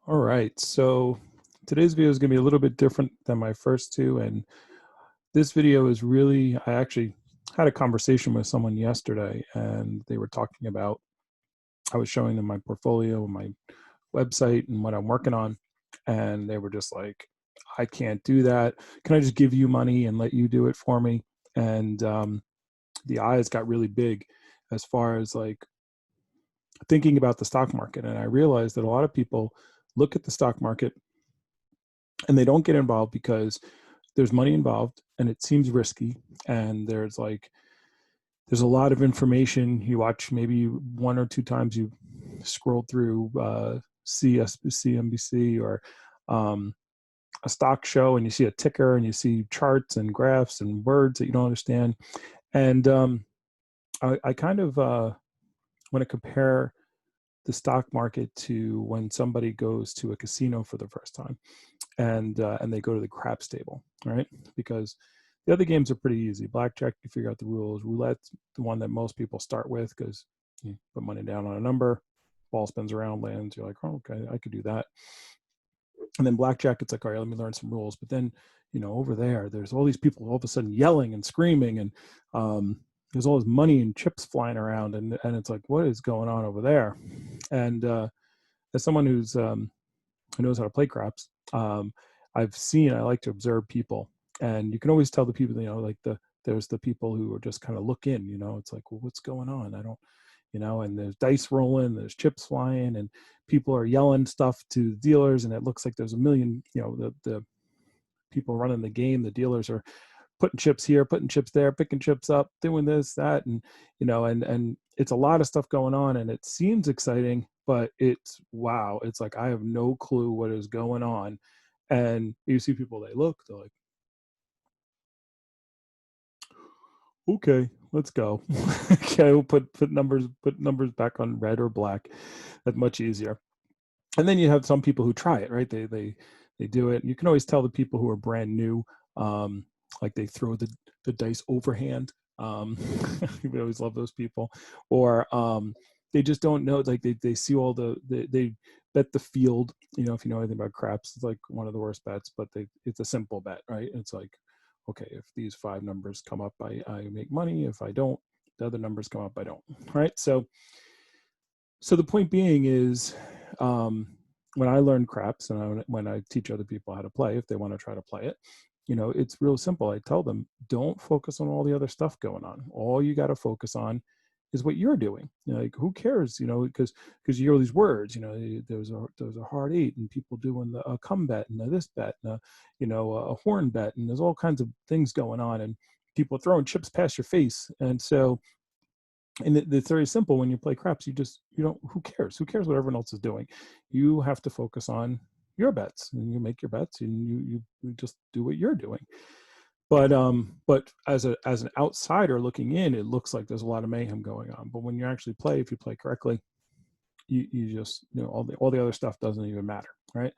All right, so today's video is going to be a little bit different than my first two, and this video is really, I actually had a conversation with someone yesterday, and they were talking about, I was showing them my portfolio and my website and what I'm working on, and they were just like, I can't do that. Can I just give you money and let you do it for me? And the eyes got really big as far as like thinking about the stock market. And I realized that a lot of people look at the stock market and they don't get involved because there's money involved and it seems risky, and there's a lot of information. You watch maybe one or two times, you scroll through CNBC or um, a stock show, and you see a ticker and you see charts and graphs and words that you don't understand. And I kind of want to compare the stock market to when somebody goes to a casino for the first time, and they go to the craps table, right? Because the other games are pretty easy. Blackjack, you figure out the rules. Roulette's the one that most people start with because you put money down on a number, ball spins around, lands. You're like, oh, okay, I could do that. And then blackjack, it's like, all right, let me learn some rules. But then, over there's all these people all of a sudden yelling and screaming, and there's all this money and chips flying around, and it's like, what is going on over there? And as someone who knows how to play craps, I like to observe people, and you can always tell the people, like there's the people who are just kind of look in, it's like, well, what's going on? I don't, and there's dice rolling, there's chips flying, and people are yelling stuff to dealers, and it looks like there's a million, the people running the game, the dealers are putting chips here, putting chips there, picking chips up, doing this, that, and and it's a lot of stuff going on, and it seems exciting, but it's wow, it's like I have no clue what is going on. And you see people, they're like, okay, let's go. Okay, we'll put numbers back on red or black. That's much easier. And then you have some people who try it, right? They do it. You can always tell the people who are brand new, like they throw the dice overhand. We always love those people. Or they just don't know. Like they see all they bet the field. If you know anything about craps, it's like one of the worst bets, but it's a simple bet, right? It's like, okay, if these five numbers come up, I make money. If I don't, the other numbers come up, I don't, right? So the point being is, when I learn craps and when I teach other people how to play, if they want to try to play it, it's real simple. I tell them, don't focus on all the other stuff going on. All you got to focus on is what you're doing. Like, who cares? Because you hear all these words. There's a hard eight, and people doing a come bet and this bet, and a horn bet, and there's all kinds of things going on, and people throwing chips past your face, and so and it's very simple. When you play craps, you don't, who cares what everyone else is doing? You have to focus on your bets, and you make your bets, and you just do what you're doing. But as an outsider looking in, it looks like there's a lot of mayhem going on. But when you actually play, if you play correctly, you just, all the other stuff doesn't even matter, right?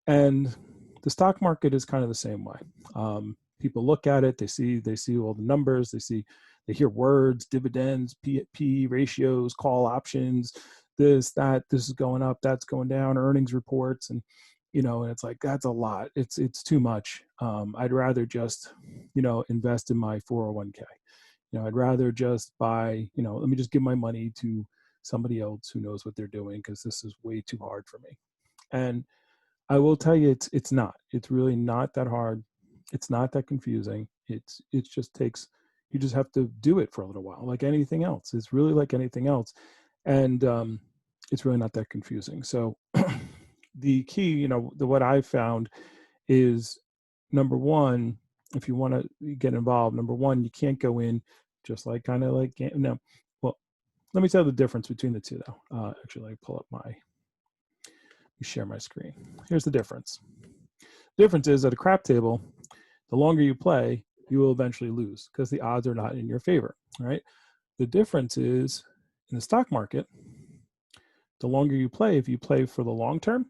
And the stock market is kind of the same way. People look at it, they see all the numbers, they hear words, dividends, P ratios, call options, this is going up, that's going down, earnings reports, and it's like, that's a lot. It's too much. I'd rather just invest in my 401k. I'd rather just buy, let me just give my money to somebody else who knows what they're doing, because this is way too hard for me. And I will tell you, it's not. It's really not that hard. It's not that confusing. It just takes. You just have to do it for a little while, like anything else. It's really like anything else, and it's really not that confusing. So the key, what I found is, number one, if you want to get involved, number one, you can't go in just like kind of like no. Well, let me tell you the difference between the two, though. Actually, let me pull up share my screen. Here's the difference. The difference is, at a crap table, the longer you play, you will eventually lose because the odds are not in your favor, right? The difference is, in the stock market, the longer you play, if you play for the long term,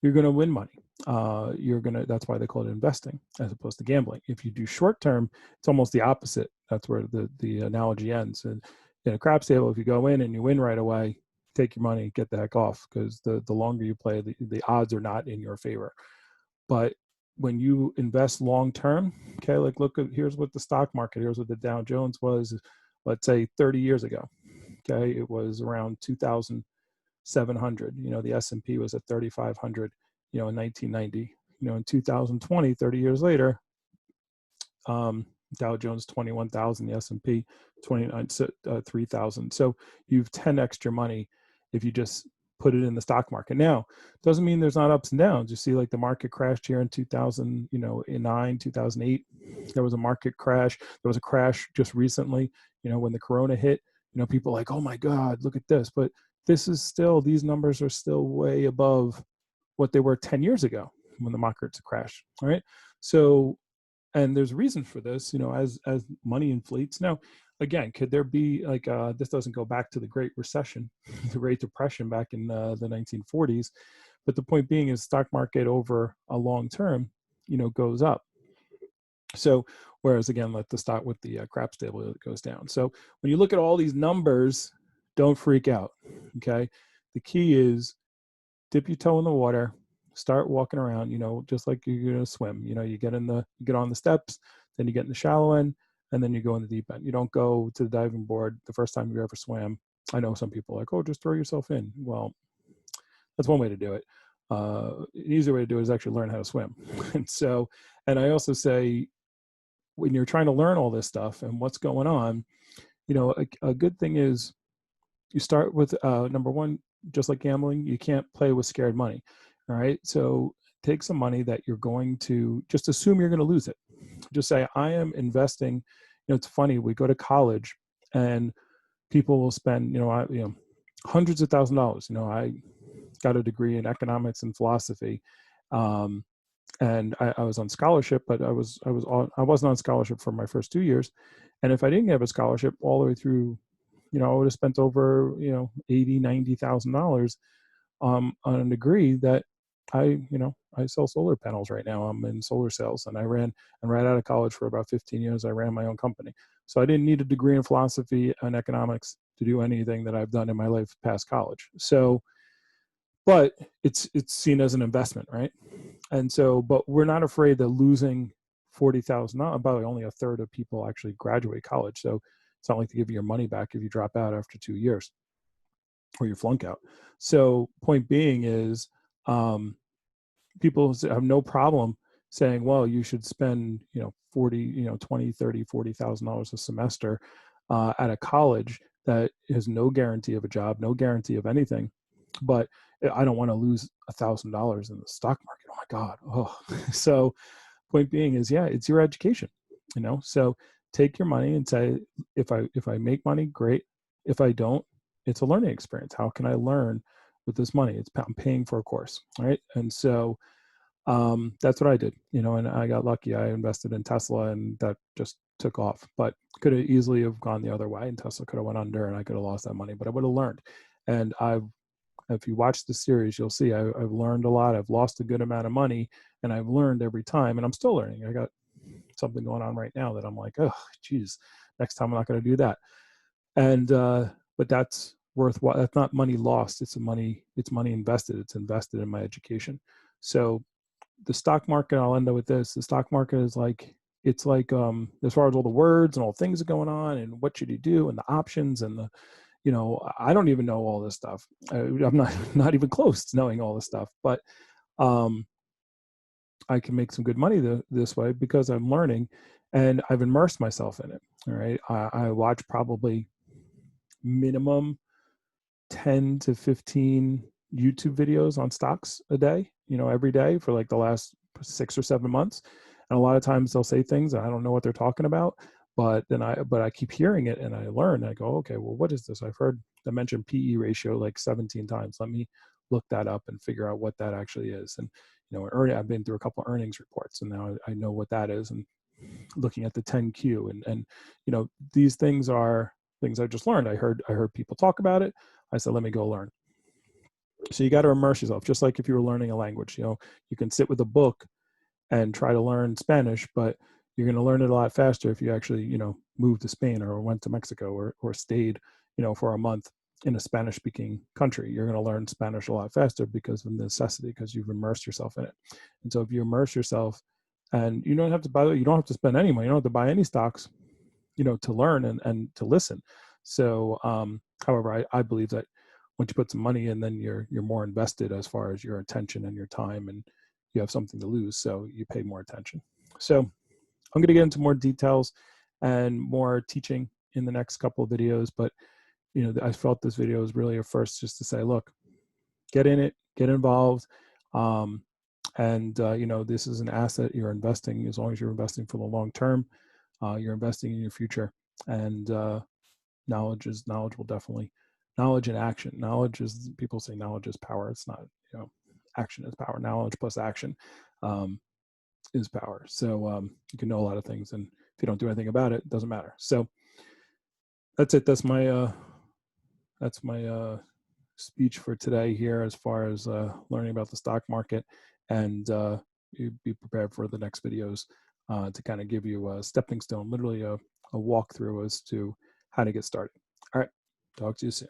you're going to win money. That's why they call it investing as opposed to gambling. If you do short term, it's almost the opposite. That's where the analogy ends. And in a craps table, if you go in and you win right away, take your money, get the heck off, because the longer you play, the odds are not in your favor. But when you invest long term, okay, like look at, here's what the stock market, here's what the Dow Jones was, let's say 30 years ago. Okay, it was around 2,700. You know, the S&P was at 3,500. You know, in 1990. You know, in 2020, 30 years later, Dow Jones 21,000, the S&P 3,000. So you've 10x your money if you just put it in the stock market. Now, doesn't mean there's not ups and downs. You see, like the market crashed here in 2000, you know, in 2008. There was a market crash. There was a crash just recently, you know, when the corona hit. You know, people like, oh my God, look at this. But this is still, these numbers are still way above what they were 10 years ago when the markets crashed. All right. So, and there's a reason for this, you know, as money inflates. Now, again, could there be like this doesn't go back to the Great Recession, the Great Depression back in the 1940s, but the point being is stock market over a long term, you know, goes up. So whereas again, like the stock with the craps table, it goes down. So when you look at all these numbers, don't freak out. Okay, the key is dip your toe in the water, start walking around, you know, just like you're going to swim. You know, you get on the steps, then you get in the shallow end, and then you go in the deep end. You don't go to the diving board the first time you ever swam. I know some people are like, oh, just throw yourself in. Well, that's one way to do it. An easier way to do it is actually learn how to swim. And so, and I also say, when you're trying to learn all this stuff and what's going on, you know, a good thing is you start with number one, just like gambling, you can't play with scared money. All right. So take some money that you're going to just assume you're going to lose it. Just say, I am investing. You know, it's funny. We go to college and people will spend, hundreds of $1,000s. You know, I got a degree in economics and philosophy. And I was on scholarship, but I wasn't on scholarship for my first 2 years. And if I didn't have a scholarship all the way through, you know, I would have spent over, you know, $80,000-$90,000 on a degree that I sell solar panels right now. I'm in solar sales, and right out of college for about 15 years, I ran my own company. So I didn't need a degree in philosophy and economics to do anything that I've done in my life past college. So, but it's seen as an investment, right? And so, but we're not afraid that losing $40,000. By the way, only a third of people actually graduate college. So it's not like they give you your money back if you drop out after 2 years or you flunk out. So point being is, people have no problem saying, well, you should spend, 20, 30, $40,000 a semester at a college that has no guarantee of a job, no guarantee of anything. But I don't want to lose $1,000 in the stock market. Oh my God. Oh, so point being is, yeah, it's your education, you know? So take your money and say, if I make money, great. If I don't, it's a learning experience. How can I learn with this money? I'm paying for a course, right? And so that's what I did, you know, and I got lucky. I invested in Tesla and that just took off, but could have easily have gone the other way and Tesla could have went under and I could have lost that money, but I would have learned. And if you watch the series, you'll see I've learned a lot. I've lost a good amount of money and I've learned every time, and I'm still learning. I got something going on right now that I'm like, oh, geez, next time I'm not going to do that. And, but that's worthwhile. That's not money lost. It's money invested. It's invested in my education. So the stock market, I'll end up with this. The stock market is like, it's like, as far as all the words and all things are going on and what should you do and the options and the, you know, I don't even know all this stuff. I'm not even close to knowing all this stuff, but I can make some good money this way because I'm learning and I've immersed myself in it. All right. I watch probably minimum 10 to 15 YouTube videos on stocks a day, you know, every day for like the last 6 or 7 months. And a lot of times they'll say things I don't know what they're talking about, but I keep hearing it and I learn. I go, okay, well, what is this? I've heard they mention PE ratio like 17 times. Let me look that up and figure out what that actually is. And, you know, I've been through a couple of earnings reports and now I know what that is, and looking at the 10Q and, you know, these things are things I just learned. I heard people talk about it. I said, let me go learn. So you got to immerse yourself, just like if you were learning a language. You know, you can sit with a book and try to learn Spanish, but you're going to learn it a lot faster if you actually, you know, moved to Spain or went to Mexico or stayed, you know, for a month in a Spanish speaking country. You're going to learn Spanish a lot faster because of necessity, because you've immersed yourself in it. And so if you immerse yourself, and you don't have to, by the way, you don't have to spend any money, you don't have to buy any stocks, to learn and to listen. So, however, I believe that once you put some money in, then you're more invested as far as your attention and your time, and you have something to lose, so you pay more attention. So I'm going to get into more details and more teaching in the next couple of videos, but I felt this video is really a first, just to say, look, get in it, get involved, and this is an asset you're investing. As long as you're investing for the long term, you're investing in your future, and knowledge will definitely, knowledge and action. Knowledge is, people say knowledge is power. It's not. Action is power. Knowledge plus action is power. So you can know a lot of things, and if you don't do anything about it, it doesn't matter. So that's it. That's my speech for today here, as far as learning about the stock market, and you be prepared for the next videos to kind of give you a stepping stone, literally a walkthrough as to how to get started. All right, talk to you soon.